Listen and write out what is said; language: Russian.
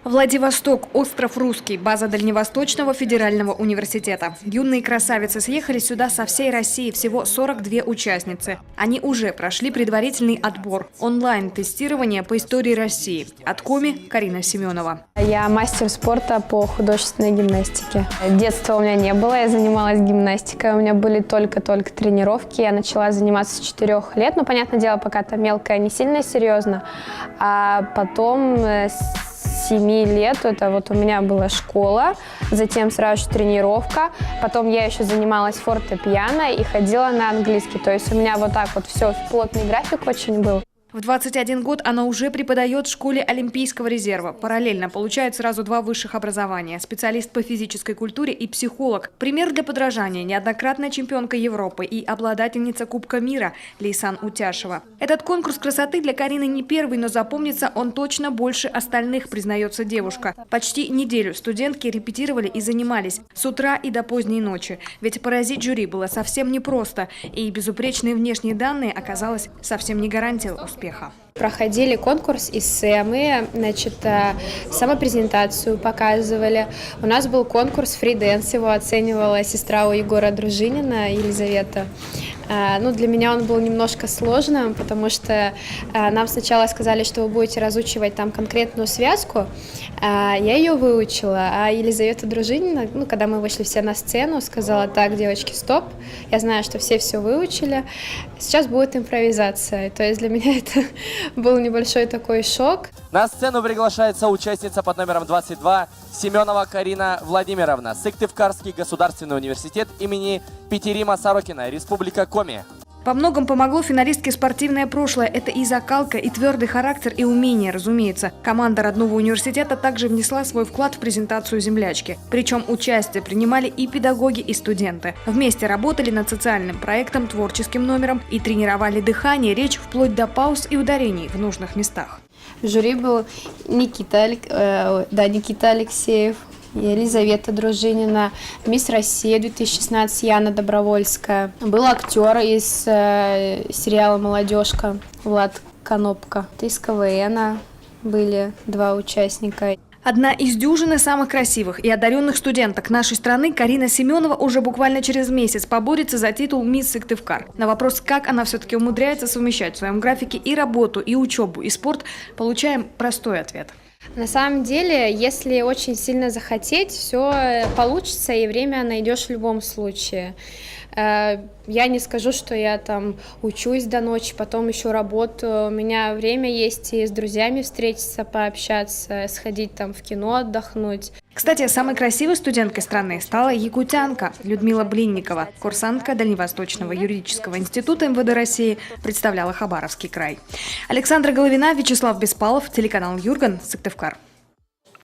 Владивосток, остров Русский, база Дальневосточного федерального университета. Юные красавицы съехали сюда со всей России, всего 42 участницы. Они уже прошли предварительный отбор. Онлайн-тестирование по истории России. От Коми Карина Семенова. Я мастер спорта по художественной гимнастике. Детства у меня не было, я занималась гимнастикой, у меня были только-только тренировки. Я начала заниматься с 4 лет, но, понятное дело, пока там мелкая, не сильно серьезно. А потом с 7 лет, это вот у меня была школа, затем сразу же тренировка, потом я еще занималась фортепиано и ходила на английский, то есть у меня вот так вот все, плотный график очень был. В 21 год она уже преподает в школе Олимпийского резерва. Параллельно получает сразу 2 высших образования. Специалист по физической культуре и психолог. Пример для подражания – неоднократная чемпионка Европы и обладательница Кубка мира Лейсан Утяшева. Этот конкурс красоты для Карины не первый, но запомнится он точно больше остальных, признается девушка. Почти неделю студентки репетировали и занимались с утра и до поздней ночи. Ведь поразить жюри было совсем непросто. И безупречные внешние данные оказалось совсем не гарантией успеха. Проходили конкурс эссе, мы, значит, самопрезентацию показывали. У нас был конкурс фриденс, его оценивала сестра у Егора Дружинина, Елизавета. Ну, для меня он был немножко сложным, потому что нам сначала сказали, что вы будете разучивать там конкретную связку. Я ее выучила, а Елизавета Дружинина, ну, когда мы вышли все на сцену, сказала: так, девочки, стоп, я знаю, что все выучили, сейчас будет импровизация. То есть для меня это был небольшой такой шок. На сцену приглашается участница под номером 22 Семенова Карина Владимировна, Сыктывкарский государственный университет имени Петерима Сорокина, Республика Коми. По многому помогло финалистке спортивное прошлое. Это и закалка, и твердый характер, и умение, разумеется. Команда родного университета также внесла свой вклад в презентацию землячки. Причем участие принимали и педагоги, и студенты. Вместе работали над социальным проектом, творческим номером и тренировали дыхание, речь вплоть до пауз и ударений в нужных местах. В жюри был Никита Алексеев, Елизавета Дружинина, мисс Россия 2016 Яна Добровольская. Был актер из сериала «Молодежка» Влад Конопка. Из КВН были 2 участника. Одна из дюжины самых красивых и одаренных студенток нашей страны Карина Семенова уже буквально через месяц поборется за титул «Мисс Сыктывкар». На вопрос, как она все-таки умудряется совмещать в своем графике и работу, и учебу, и спорт, получаем простой ответ. На самом деле, если очень сильно захотеть, все получится, и время найдешь в любом случае. Я не скажу, что я там учусь до ночи, потом еще работаю. У меня время есть и с друзьями встретиться, пообщаться, сходить там в кино, отдохнуть. Кстати, самой красивой студенткой страны стала якутянка Людмила Блинникова. Курсантка Дальневосточного юридического института МВД России представляла Хабаровский край. Александра Головина, Вячеслав Беспалов, телеканал Юрган, Сыктывкар.